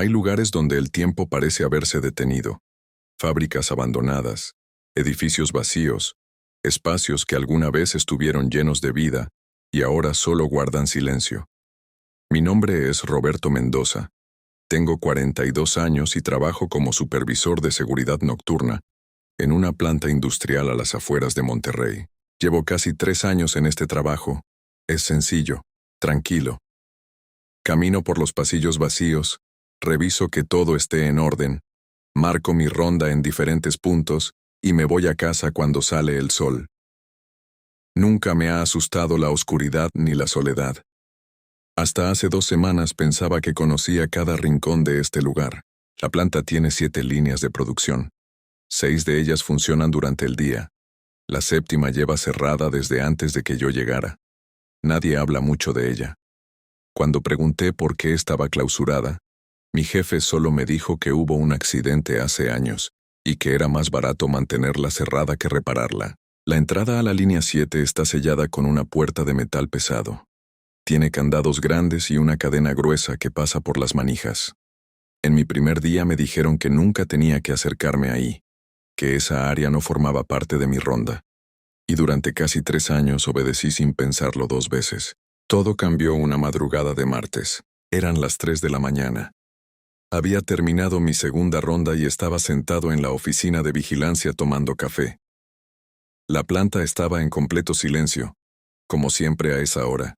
Hay lugares donde el tiempo parece haberse detenido. Fábricas abandonadas, edificios vacíos, espacios que alguna vez estuvieron llenos de vida y ahora solo guardan silencio. Mi nombre es Roberto Mendoza. Tengo 42 años y trabajo como supervisor de seguridad nocturna en una planta industrial a las afueras de Monterrey. Llevo casi 3 años en este trabajo. Es sencillo, tranquilo. Camino por los pasillos vacíos, reviso que todo esté en orden, marco mi ronda en diferentes puntos y me voy a casa cuando sale el sol. Nunca me ha asustado la oscuridad ni la soledad. Hasta hace 2 semanas pensaba que conocía cada rincón de este lugar. La planta tiene 7 líneas de producción. 6 de ellas funcionan durante el día. La séptima lleva cerrada desde antes de que yo llegara. Nadie habla mucho de ella. Cuando pregunté por qué estaba clausurada, mi jefe solo me dijo que hubo un accidente hace años y que era más barato mantenerla cerrada que repararla. La entrada a la línea 7 está sellada con una puerta de metal pesado. Tiene candados grandes y una cadena gruesa que pasa por las manijas. En mi primer día me dijeron que nunca tenía que acercarme ahí, que esa área no formaba parte de mi ronda. Y durante casi 3 años obedecí sin pensarlo 2 veces. Todo cambió una madrugada de martes. Eran las 3 de la mañana. Había terminado mi segunda ronda y estaba sentado en la oficina de vigilancia tomando café. La planta estaba en completo silencio, como siempre a esa hora.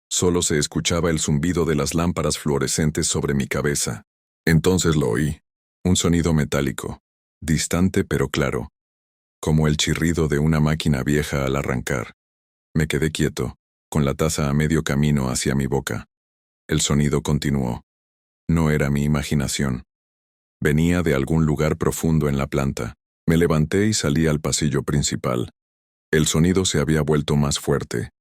Solo se escuchaba el zumbido de las lámparas fluorescentes sobre mi cabeza. Entonces lo oí. Un sonido metálico, distante pero claro, como el chirrido de una máquina vieja al arrancar. Me quedé quieto, con la taza a medio camino hacia mi boca. El sonido continuó. No era mi imaginación. Venía de algún lugar profundo en la planta. Me levanté y salí al pasillo principal. El sonido se había vuelto más fuerte.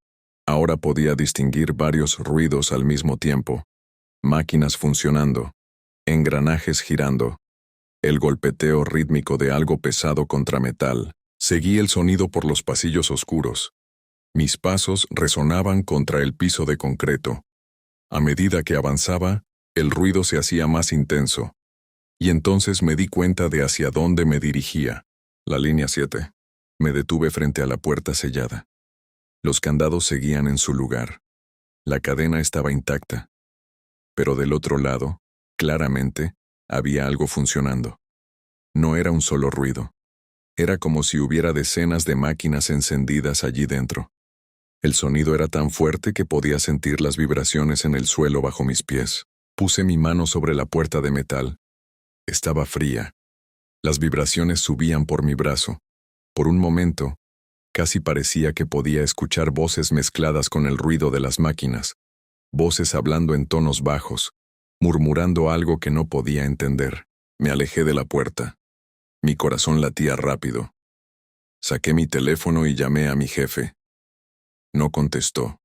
Ahora podía distinguir varios ruidos al mismo tiempo. Máquinas funcionando, engranajes girando, el golpeteo rítmico de algo pesado contra metal. Seguí el sonido por los pasillos oscuros. Mis pasos resonaban contra el piso de concreto. A medida que avanzaba, el ruido se hacía más intenso. Y entonces me di cuenta de hacia dónde me dirigía. La línea 7. Me detuve frente a la puerta sellada. Los candados seguían en su lugar. La cadena estaba intacta. Pero del otro lado, claramente, había algo funcionando. No era un solo ruido. Era como si hubiera decenas de máquinas encendidas allí dentro. El sonido era tan fuerte que podía sentir las vibraciones en el suelo bajo mis pies. Puse mi mano sobre la puerta de metal. Estaba fría. Las vibraciones subían por mi brazo. Por un momento, casi parecía que podía escuchar voces mezcladas con el ruido de las máquinas, voces hablando en tonos bajos, murmurando algo que no podía entender. Me alejé de la puerta. Mi corazón latía rápido. Saqué mi teléfono y llamé a mi jefe. No contestó.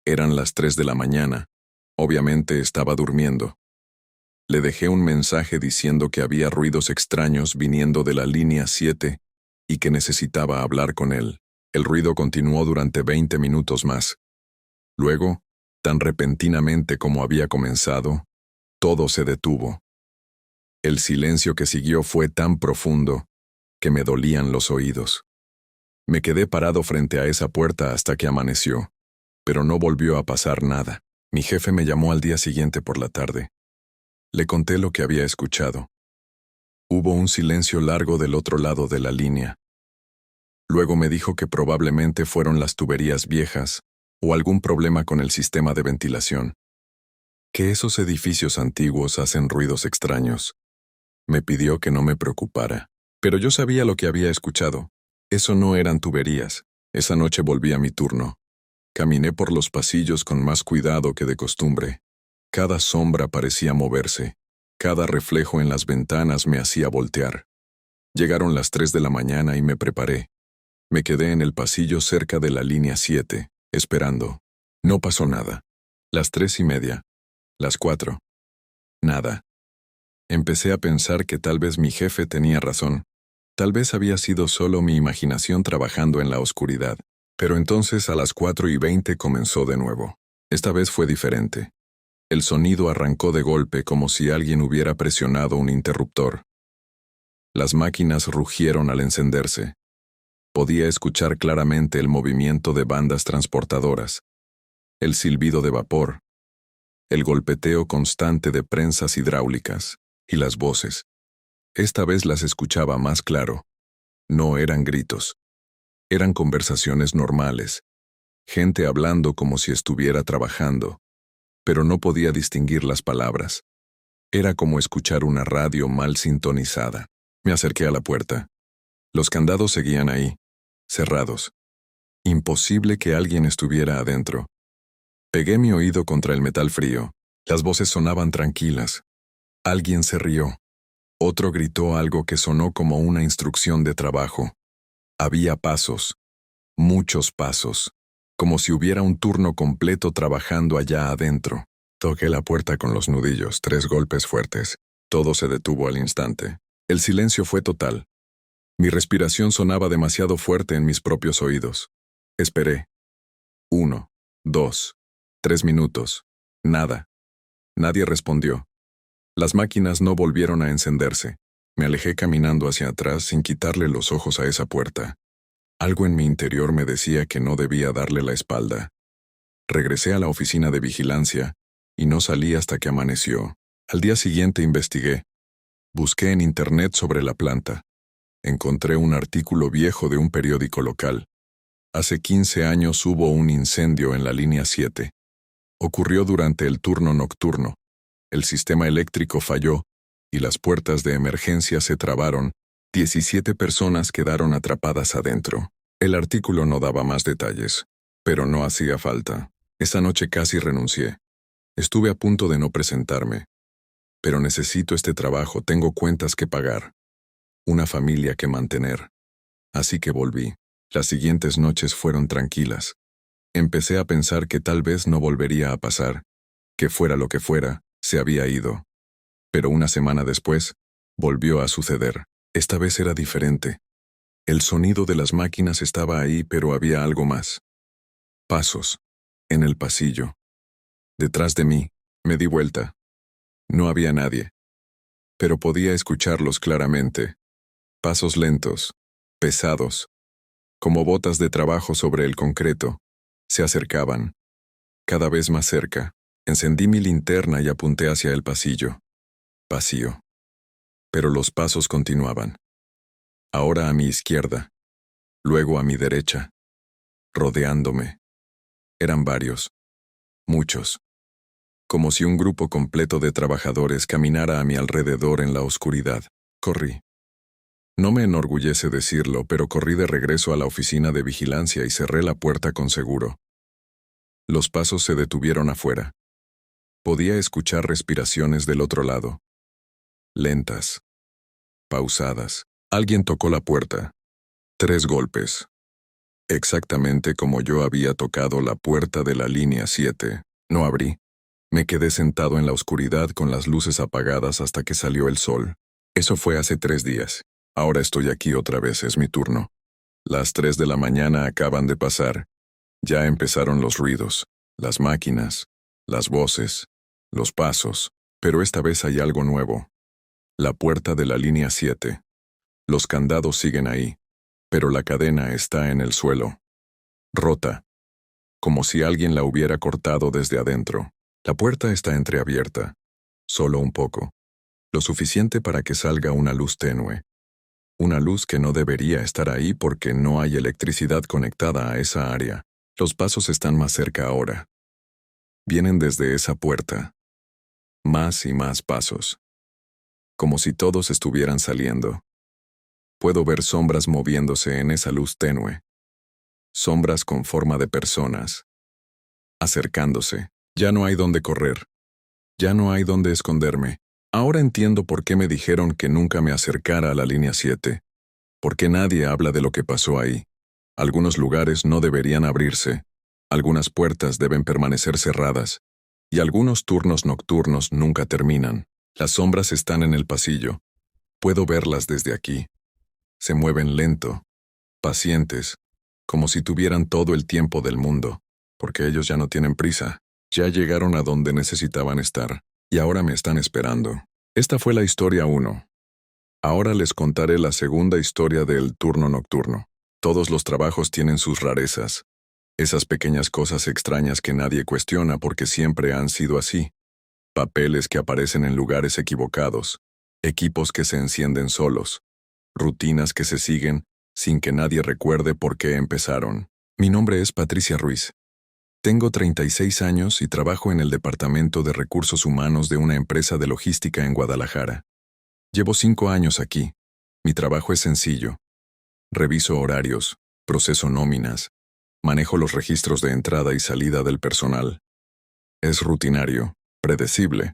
Eran las 3 de la mañana. Obviamente estaba durmiendo. Le dejé un mensaje diciendo que había ruidos extraños viniendo de la línea 7 y que necesitaba hablar con él. El ruido continuó durante 20 minutos más. Luego, tan repentinamente como había comenzado, todo se detuvo. El silencio que siguió fue tan profundo que me dolían los oídos. Me quedé parado frente a esa puerta hasta que amaneció, pero no volvió a pasar nada. Mi jefe me llamó al día siguiente por la tarde. Le conté lo que había escuchado. Hubo un silencio largo del otro lado de la línea. Luego me dijo que probablemente fueron las tuberías viejas o algún problema con el sistema de ventilación. Que esos edificios antiguos hacen ruidos extraños. Me pidió que no me preocupara, pero yo sabía lo que había escuchado. Eso no eran tuberías. Esa noche volví a mi turno. Caminé por los pasillos con más cuidado que de costumbre. Cada sombra parecía moverse. Cada reflejo en las ventanas me hacía voltear. Llegaron las 3 de la mañana y me preparé. Me quedé en el pasillo cerca de la línea 7, esperando. No pasó nada. Las 3:30. Las 4. Nada. Empecé a pensar que tal vez mi jefe tenía razón. Tal vez había sido solo mi imaginación trabajando en la oscuridad. Pero entonces a las 4:20 comenzó de nuevo. Esta vez fue diferente. El sonido arrancó de golpe como si alguien hubiera presionado un interruptor. Las máquinas rugieron al encenderse. Podía escuchar claramente el movimiento de bandas transportadoras, el silbido de vapor, el golpeteo constante de prensas hidráulicas y las voces. Esta vez las escuchaba más claro. No eran gritos. Eran conversaciones normales. Gente hablando como si estuviera trabajando, pero no podía distinguir las palabras. Era como escuchar una radio mal sintonizada. Me acerqué a la puerta. Los candados seguían ahí, cerrados. Imposible que alguien estuviera adentro. Pegué mi oído contra el metal frío. Las voces sonaban tranquilas. Alguien se rió. Otro gritó algo que sonó como una instrucción de trabajo. Había pasos. Muchos pasos. Como si hubiera un turno completo trabajando allá adentro. Toqué la puerta con los nudillos, 3 golpes fuertes. Todo se detuvo al instante. El silencio fue total. Mi respiración sonaba demasiado fuerte en mis propios oídos. Esperé. 1, 2, 3 minutos. Nada. Nadie respondió. Las máquinas no volvieron a encenderse. Me alejé caminando hacia atrás sin quitarle los ojos a esa puerta. Algo en mi interior me decía que no debía darle la espalda. Regresé a la oficina de vigilancia y no salí hasta que amaneció. Al día siguiente investigué. Busqué en internet sobre la planta. Encontré un artículo viejo de un periódico local. Hace 15 años hubo un incendio en la línea 7. Ocurrió durante el turno nocturno. El sistema eléctrico falló y las puertas de emergencia se trabaron. 17 personas quedaron atrapadas adentro. El artículo no daba más detalles, pero no hacía falta. Esa noche casi renuncié. Estuve a punto de no presentarme. Pero necesito este trabajo, tengo cuentas que pagar. Una familia que mantener. Así que volví. Las siguientes noches fueron tranquilas. Empecé a pensar que tal vez no volvería a pasar, que fuera lo que fuera, se había ido. Pero una semana después, volvió a suceder. Esta vez era diferente. El sonido de las máquinas estaba ahí, pero había algo más. Pasos. En el pasillo. Detrás de mí, me di vuelta. No había nadie. Pero podía escucharlos claramente. Pasos lentos, pesados, como botas de trabajo sobre el concreto. Se acercaban. Cada vez más cerca. Encendí mi linterna y apunté hacia el pasillo. Vacío. Pero los pasos continuaban. Ahora a mi izquierda. Luego a mi derecha. Rodeándome. Eran varios. Muchos. Como si un grupo completo de trabajadores caminara a mi alrededor en la oscuridad. Corrí. No me enorgullece decirlo, pero corrí de regreso a la oficina de vigilancia y cerré la puerta con seguro. Los pasos se detuvieron afuera. Podía escuchar respiraciones del otro lado. Lentas. Pausadas. Alguien tocó la puerta. 3 golpes. Exactamente como yo había tocado la puerta de la línea 7. No abrí. Me quedé sentado en la oscuridad con las luces apagadas hasta que salió el sol. Eso fue hace 3 días. Ahora estoy aquí otra vez, es mi turno. Las 3 de la mañana acaban de pasar. Ya empezaron los ruidos, las máquinas, las voces, los pasos, pero esta vez hay algo nuevo. La puerta de la línea 7. Los candados siguen ahí, pero la cadena está en el suelo. Rota. Como si alguien la hubiera cortado desde adentro. La puerta está entreabierta. Solo un poco. Lo suficiente para que salga una luz tenue. Una luz que no debería estar ahí porque no hay electricidad conectada a esa área. Los pasos están más cerca ahora. Vienen desde esa puerta. Más y más pasos. Como si todos estuvieran saliendo. Puedo ver sombras moviéndose en esa luz tenue. Sombras con forma de personas. Acercándose. Ya no hay dónde correr. Ya no hay dónde esconderme. Ahora entiendo por qué me dijeron que nunca me acercara a la línea 7. ¿Por qué nadie habla de lo que pasó ahí? Algunos lugares no deberían abrirse. Algunas puertas deben permanecer cerradas. Y algunos turnos nocturnos nunca terminan. Las sombras están en el pasillo. Puedo verlas desde aquí. Se mueven lento, pacientes, como si tuvieran todo el tiempo del mundo, porque ellos ya no tienen prisa. Ya llegaron a donde necesitaban estar, y ahora me están esperando. Esta fue la historia 1. Ahora les contaré la segunda historia del turno nocturno. Todos los trabajos tienen sus rarezas. Esas pequeñas cosas extrañas que nadie cuestiona porque siempre han sido así. Papeles que aparecen en lugares equivocados. Equipos que se encienden solos. Rutinas que se siguen sin que nadie recuerde por qué empezaron. Mi nombre es Patricia Ruiz. Tengo 36 años y trabajo en el Departamento de Recursos Humanos de una empresa de logística en Guadalajara. Llevo 5 años aquí. Mi trabajo es sencillo. Reviso horarios, proceso nóminas, manejo los registros de entrada y salida del personal. Es rutinario, predecible,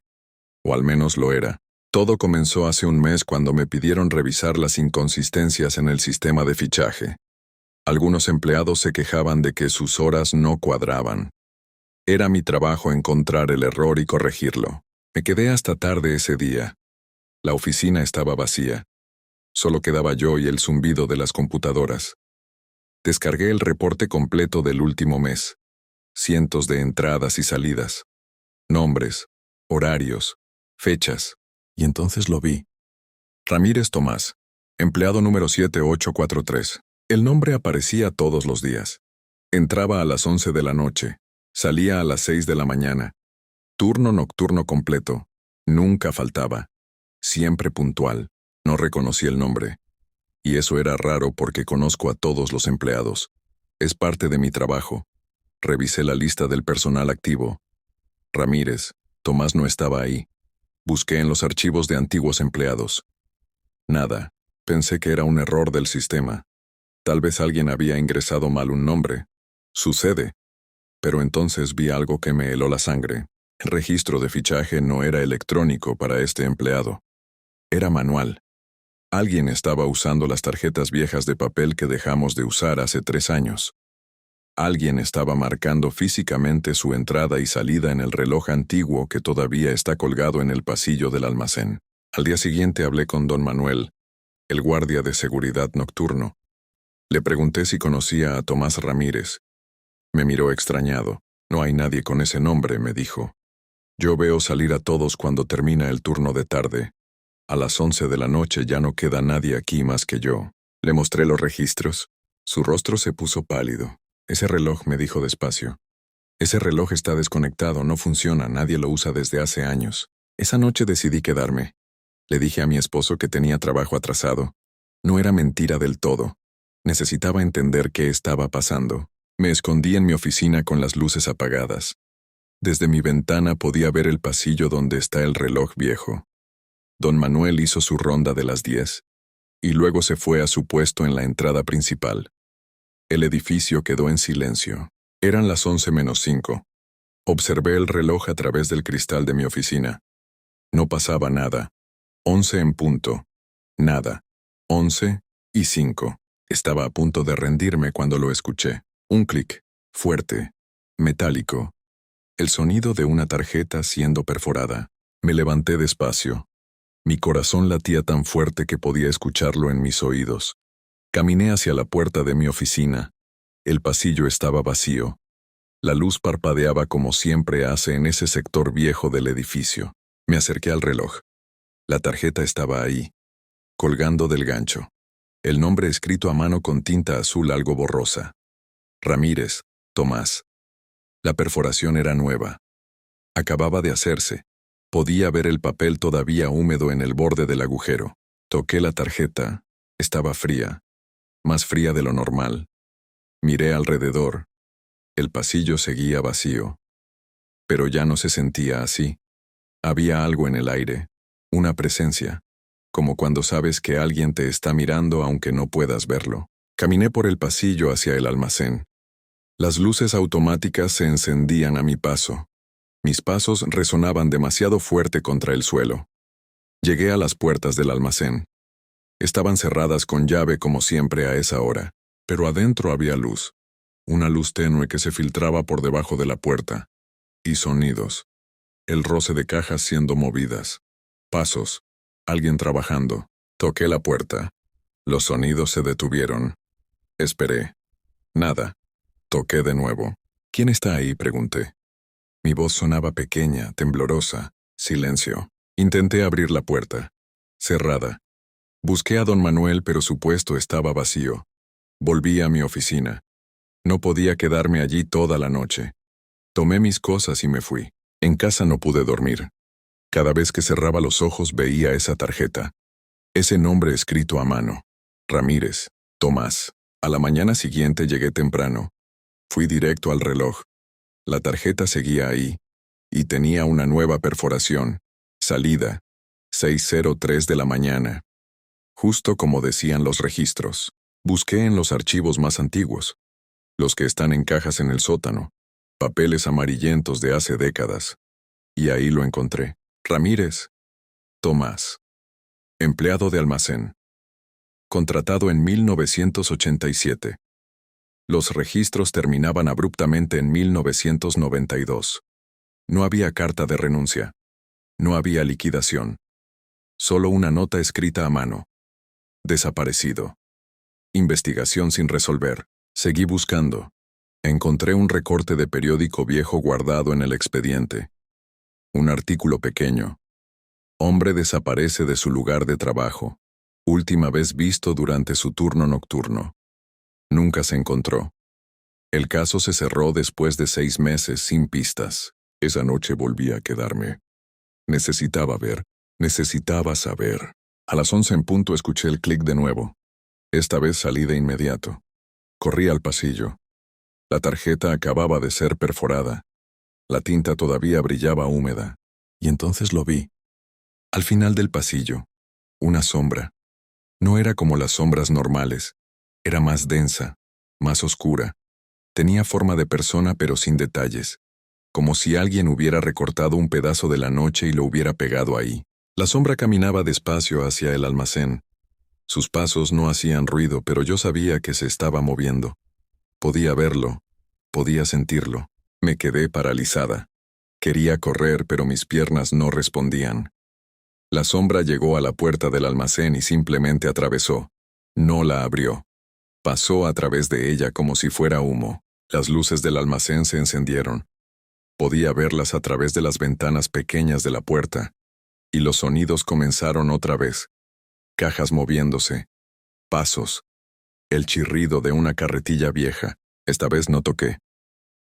o al menos lo era. Todo comenzó hace un mes cuando me pidieron revisar las inconsistencias en el sistema de fichaje. Algunos empleados se quejaban de que sus horas no cuadraban. Era mi trabajo encontrar el error y corregirlo. Me quedé hasta tarde ese día. La oficina estaba vacía. Solo quedaba yo y el zumbido de las computadoras. Descargué el reporte completo del último mes. Cientos de entradas y salidas. Nombres, horarios, fechas. Y entonces lo vi. Ramírez Tomás, empleado número 7843. El nombre aparecía todos los días. Entraba a las 11 de la noche, salía a las 6 de la mañana. Turno nocturno completo. Nunca faltaba. Siempre puntual. No reconocí el nombre. Y eso era raro porque conozco a todos los empleados. Es parte de mi trabajo. Revisé la lista del personal activo. Ramírez, Tomás no estaba ahí. Busqué en los archivos de antiguos empleados. Nada. Pensé que era un error del sistema. Tal vez alguien había ingresado mal un nombre. Sucede. Pero entonces vi algo que me heló la sangre. El registro de fichaje no era electrónico para este empleado. Era manual. Alguien estaba usando las tarjetas viejas de papel que dejamos de usar hace 3 años. Alguien estaba marcando físicamente su entrada y salida en el reloj antiguo que todavía está colgado en el pasillo del almacén. Al día siguiente hablé con don Manuel, el guardia de seguridad nocturno. Le pregunté si conocía a Tomás Ramírez. Me miró extrañado. No hay nadie con ese nombre, me dijo. Yo veo salir a todos cuando termina el turno de tarde. A las 11 de la noche ya no queda nadie aquí más que yo. Le mostré los registros. Su rostro se puso pálido. Ese reloj, me dijo despacio. Ese reloj está desconectado, no funciona, nadie lo usa desde hace años. Esa noche decidí quedarme. Le dije a mi esposo que tenía trabajo atrasado. No era mentira del todo. Necesitaba entender qué estaba pasando. Me escondí en mi oficina con las luces apagadas. Desde mi ventana podía ver el pasillo donde está el reloj viejo. Don Manuel hizo su ronda de las 10, y luego se fue a su puesto en la entrada principal. El edificio quedó en silencio. Eran las 11 menos 5. Observé el reloj a través del cristal de mi oficina. No pasaba nada. 11 en punto. Nada. 11 y 5. Estaba a punto de rendirme cuando lo escuché. Un clic, fuerte, metálico. El sonido de una tarjeta siendo perforada. Me levanté despacio. Mi corazón latía tan fuerte que podía escucharlo en mis oídos. Caminé hacia la puerta de mi oficina. El pasillo estaba vacío. La luz parpadeaba como siempre hace en ese sector viejo del edificio. Me acerqué al reloj. La tarjeta estaba ahí, colgando del gancho. El nombre escrito a mano con tinta azul algo borrosa. Ramírez, Tomás. La perforación era nueva. Acababa de hacerse. Podía ver el papel todavía húmedo en el borde del agujero. Toqué la tarjeta. Estaba fría. Más fría de lo normal. Miré alrededor. El pasillo seguía vacío. Pero ya no se sentía así. Había algo en el aire. Una presencia. Como cuando sabes que alguien te está mirando aunque no puedas verlo. Caminé por el pasillo hacia el almacén. Las luces automáticas se encendían a mi paso. Mis pasos resonaban demasiado fuerte contra el suelo. Llegué a las puertas del almacén. Estaban cerradas con llave como siempre a esa hora, pero adentro había luz. Una luz tenue que se filtraba por debajo de la puerta. Y sonidos. El roce de cajas siendo movidas. Pasos. Alguien trabajando. Toqué la puerta. Los sonidos se detuvieron. Esperé. Nada. Toqué de nuevo. ¿Quién está ahí?, pregunté. Mi voz sonaba pequeña, temblorosa. Silencio. Intenté abrir la puerta. Cerrada. Busqué a don Manuel, pero su puesto estaba vacío. Volví a mi oficina. No podía quedarme allí toda la noche. Tomé mis cosas y me fui. En casa no pude dormir. Cada vez que cerraba los ojos veía esa tarjeta. Ese nombre escrito a mano. Ramírez, Tomás. A la mañana siguiente llegué temprano. Fui directo al reloj. La tarjeta seguía ahí, y tenía una nueva perforación. Salida, 6:03 de la mañana. Justo como decían los registros. Busqué en los archivos más antiguos, los que están en cajas en el sótano, papeles amarillentos de hace décadas. Y ahí lo encontré. Ramírez, Tomás. Empleado de almacén. Contratado en 1987. Los registros terminaban abruptamente en 1992. No había carta de renuncia. No había liquidación. Solo una nota escrita a mano. Desaparecido. Investigación sin resolver. Seguí buscando. Encontré un recorte de periódico viejo guardado en el expediente. Un artículo pequeño. Hombre desaparece de su lugar de trabajo. Última vez visto durante su turno nocturno. Nunca se encontró. El caso se cerró después de 6 meses sin pistas. Esa noche volví a quedarme. Necesitaba ver. Necesitaba saber. A las 11 en punto escuché el clic de nuevo. Esta vez salí de inmediato. Corrí al pasillo. La tarjeta acababa de ser perforada. La tinta todavía brillaba húmeda. Y entonces lo vi. Al final del pasillo. Una sombra. No era como las sombras normales. Era más densa, más oscura. Tenía forma de persona pero sin detalles. Como si alguien hubiera recortado un pedazo de la noche y lo hubiera pegado ahí. La sombra caminaba despacio hacia el almacén. Sus pasos no hacían ruido, pero yo sabía que se estaba moviendo. Podía verlo, podía sentirlo. Me quedé paralizada. Quería correr, pero mis piernas no respondían. La sombra llegó a la puerta del almacén y simplemente atravesó. No la abrió. Pasó a través de ella como si fuera humo. Las luces del almacén se encendieron. Podía verlas a través de las ventanas pequeñas de la puerta. Y los sonidos comenzaron otra vez. Cajas moviéndose. Pasos. El chirrido de una carretilla vieja. Esta vez no toqué.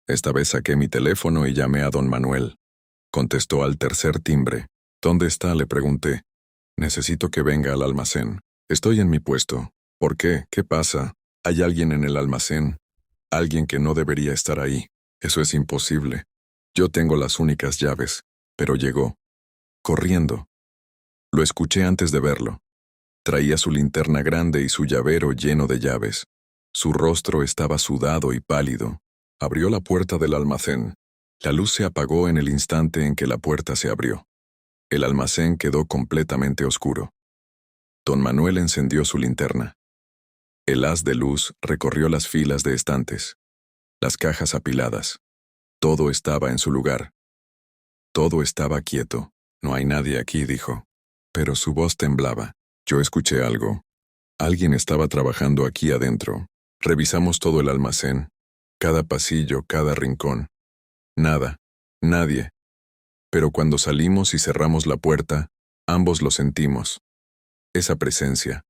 Esta vez saqué mi teléfono y llamé a don Manuel. Contestó al tercer timbre. ¿Dónde está?, le pregunté. Necesito que venga al almacén. Estoy en mi puesto. ¿Por qué? ¿Qué pasa? Hay alguien en el almacén. Alguien que no debería estar ahí. Eso es imposible. Yo tengo las únicas llaves. Pero llegó. Corriendo. Lo escuché antes de verlo. Traía su linterna grande y su llavero lleno de llaves. Su rostro estaba sudado y pálido. Abrió la puerta del almacén. La luz se apagó en el instante en que la puerta se abrió. El almacén quedó completamente oscuro. Don Manuel encendió su linterna. El haz de luz recorrió las filas de estantes. Las cajas apiladas. Todo estaba en su lugar. Todo estaba quieto. No hay nadie aquí, dijo. Pero su voz temblaba. Yo escuché algo. Alguien estaba trabajando aquí adentro. Revisamos todo el almacén. Cada pasillo, cada rincón. Nada. Nadie. Pero cuando salimos y cerramos la puerta, ambos lo sentimos. Esa presencia.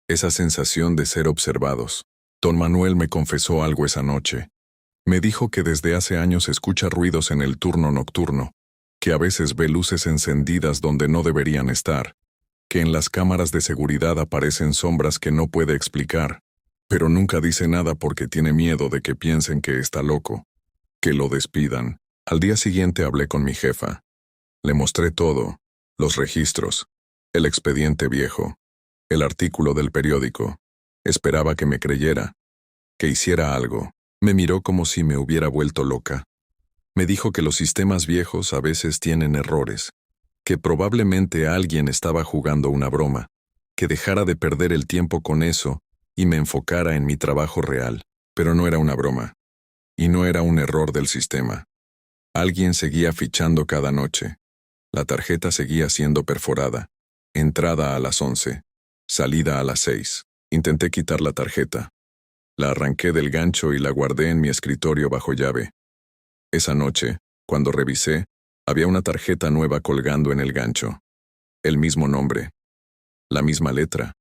Esa sensación de ser observados. Don Manuel me confesó algo esa noche. Me dijo que desde hace años escucha ruidos en el turno nocturno, que a veces ve luces encendidas donde no deberían estar, que en las cámaras de seguridad aparecen sombras que no puede explicar, pero nunca dice nada porque tiene miedo de que piensen que está loco, que lo despidan. Al día siguiente hablé con mi jefa. Le mostré todo, los registros, el expediente viejo, el artículo del periódico. Esperaba que me creyera, que hiciera algo. Me miró como si me hubiera vuelto loca. Me dijo que los sistemas viejos a veces tienen errores, que probablemente alguien estaba jugando una broma, que dejara de perder el tiempo con eso y me enfocara en mi trabajo real. Pero no era una broma, y no era un error del sistema. Alguien seguía fichando cada noche. La tarjeta seguía siendo perforada. Entrada a las 11, salida a las 6. Intenté quitar la tarjeta. La arranqué del gancho y la guardé en mi escritorio bajo llave. Esa noche, Cuando revisé, había una tarjeta nueva colgando en el gancho. El mismo nombre, la misma letra,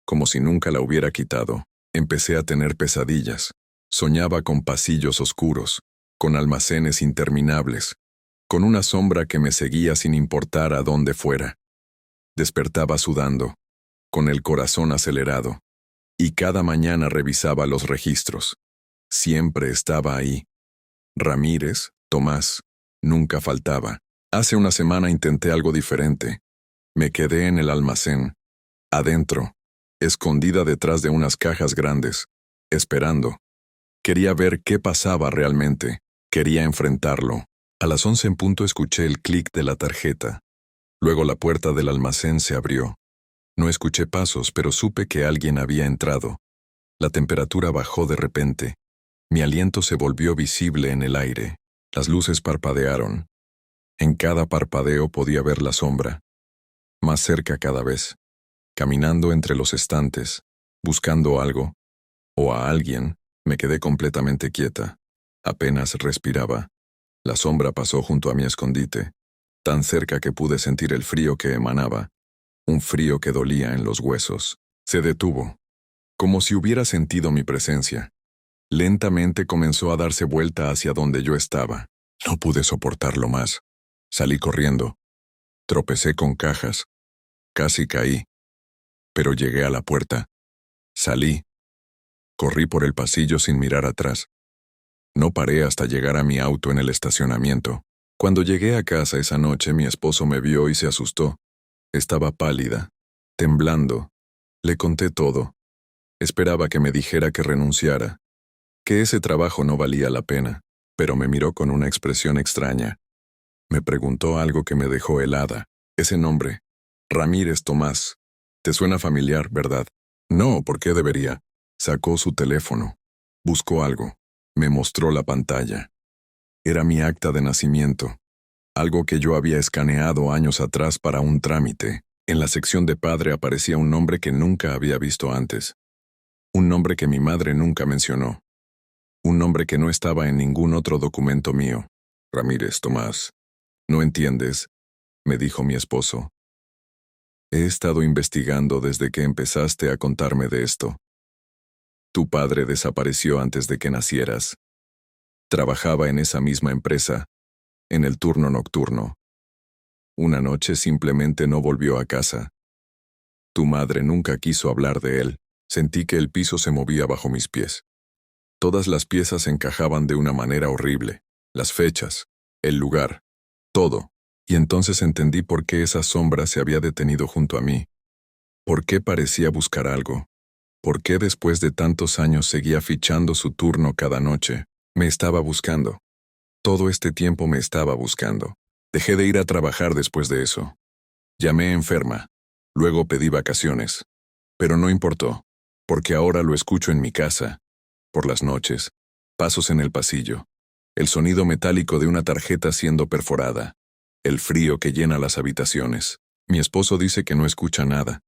como si nunca la hubiera quitado. Empecé a tener pesadillas. Soñaba con pasillos oscuros, con almacenes interminables, con una sombra que me seguía sin importar a dónde fuera. Despertaba sudando, con el corazón acelerado, y cada mañana revisaba los registros. Siempre estaba ahí. Ramírez, Tomás, nunca faltaba. Hace una semana intenté algo diferente. Me quedé en el almacén, adentro, escondida detrás de unas cajas grandes, esperando. Quería ver qué pasaba realmente. Quería enfrentarlo. A las 11 en punto escuché el clic de la tarjeta. Luego la puerta del almacén se abrió. No escuché pasos, pero supe que alguien había entrado. La temperatura bajó de repente. Mi aliento se volvió visible en el aire. Las luces parpadearon. En cada parpadeo podía ver la sombra. Más cerca cada vez. Caminando entre los estantes, buscando algo, o a alguien, me quedé completamente quieta. Apenas respiraba. La sombra pasó junto a mi escondite, tan cerca que pude sentir el frío que emanaba, un frío que dolía en los huesos. Se detuvo, como si hubiera sentido mi presencia. Lentamente comenzó a darse vuelta hacia donde yo estaba. No pude soportarlo más. Salí corriendo. Tropecé con cajas. Casi caí. Pero llegué a la puerta. Salí. Corrí por el pasillo sin mirar atrás. No paré hasta llegar a mi auto en el estacionamiento. Cuando llegué a casa esa noche, mi esposo me vio y se asustó. Estaba pálida, temblando. Le conté todo. Esperaba que me dijera que renunciara, que ese trabajo no valía la pena, pero me miró con una expresión extraña. Me preguntó algo que me dejó helada. Ese nombre, Ramírez Tomás, ¿te suena familiar, verdad? No, ¿por qué debería? Sacó su teléfono. Buscó algo. Me mostró la pantalla. Era mi acta de nacimiento, algo que yo había escaneado años atrás para un trámite. En la sección de padre aparecía un nombre que nunca había visto antes. Un nombre que mi madre nunca mencionó. Un nombre que no estaba en ningún otro documento mío. Ramírez Tomás. ¿No entiendes?, me dijo mi esposo. He estado investigando desde que empezaste a contarme de esto. Tu padre desapareció antes de que nacieras. Trabajaba en esa misma empresa, en el turno nocturno. Una noche simplemente no volvió a casa. Tu madre nunca quiso hablar de él. Sentí que el piso se movía bajo mis pies. Todas las piezas encajaban de una manera horrible. Las fechas, el lugar, todo. Y entonces entendí por qué esa sombra se había detenido junto a mí. Por qué parecía buscar algo. Por qué después de tantos años seguía fichando su turno cada noche. Me estaba buscando. Todo este tiempo me estaba buscando. Dejé de ir a trabajar después de eso. Llamé enferma. Luego pedí vacaciones. Pero no importó, porque ahora lo escucho en mi casa. Por las noches. Pasos en el pasillo. El sonido metálico de una tarjeta siendo perforada. El frío que llena las habitaciones. Mi esposo dice que no escucha nada.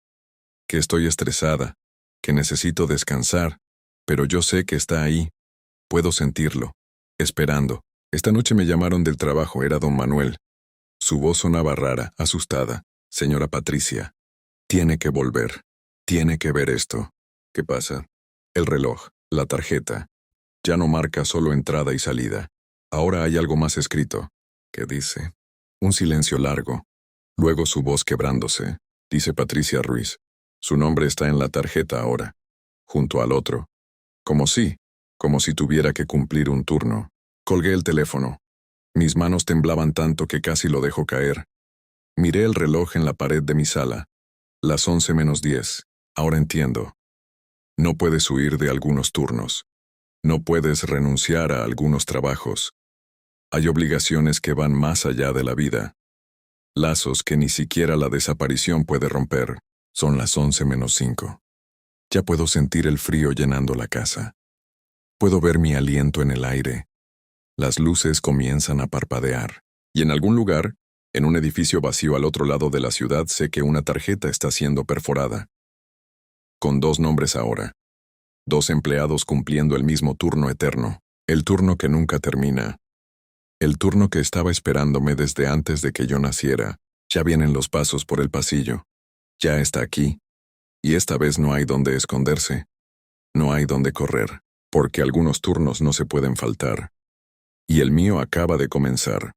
Que estoy estresada. Que necesito descansar. Pero yo sé que está ahí. Puedo sentirlo. Esperando. Esta noche me llamaron del trabajo, era don Manuel. Su voz sonaba rara, asustada. Señora Patricia, tiene que volver. Tiene que ver esto. ¿Qué pasa? El reloj, la tarjeta. Ya no marca solo entrada y salida. Ahora hay algo más escrito. ¿Qué dice? Un silencio largo. Luego su voz quebrándose. Dice Patricia Ruiz. Su nombre está en la tarjeta ahora. Junto al otro. Como si tuviera que cumplir un turno. Colgué el teléfono. Mis manos temblaban tanto que casi lo dejo caer. Miré el reloj en la pared de mi sala. Las 11:10. Ahora entiendo. No puedes huir de algunos turnos. No puedes renunciar a algunos trabajos. Hay obligaciones que van más allá de la vida. Lazos que ni siquiera la desaparición puede romper. Son las 11:05. Ya puedo sentir el frío llenando la casa. Puedo ver mi aliento en el aire. Las luces comienzan a parpadear. Y en algún lugar, en un edificio vacío al otro lado de la ciudad, sé que una tarjeta está siendo perforada. Con 2 nombres ahora. 2 empleados cumpliendo el mismo turno eterno. El turno que nunca termina. El turno que estaba esperándome desde antes de que yo naciera. Ya vienen los pasos por el pasillo. Ya está aquí. Y esta vez no hay donde esconderse. No hay donde correr, porque algunos turnos no se pueden faltar. Y el mío acaba de comenzar.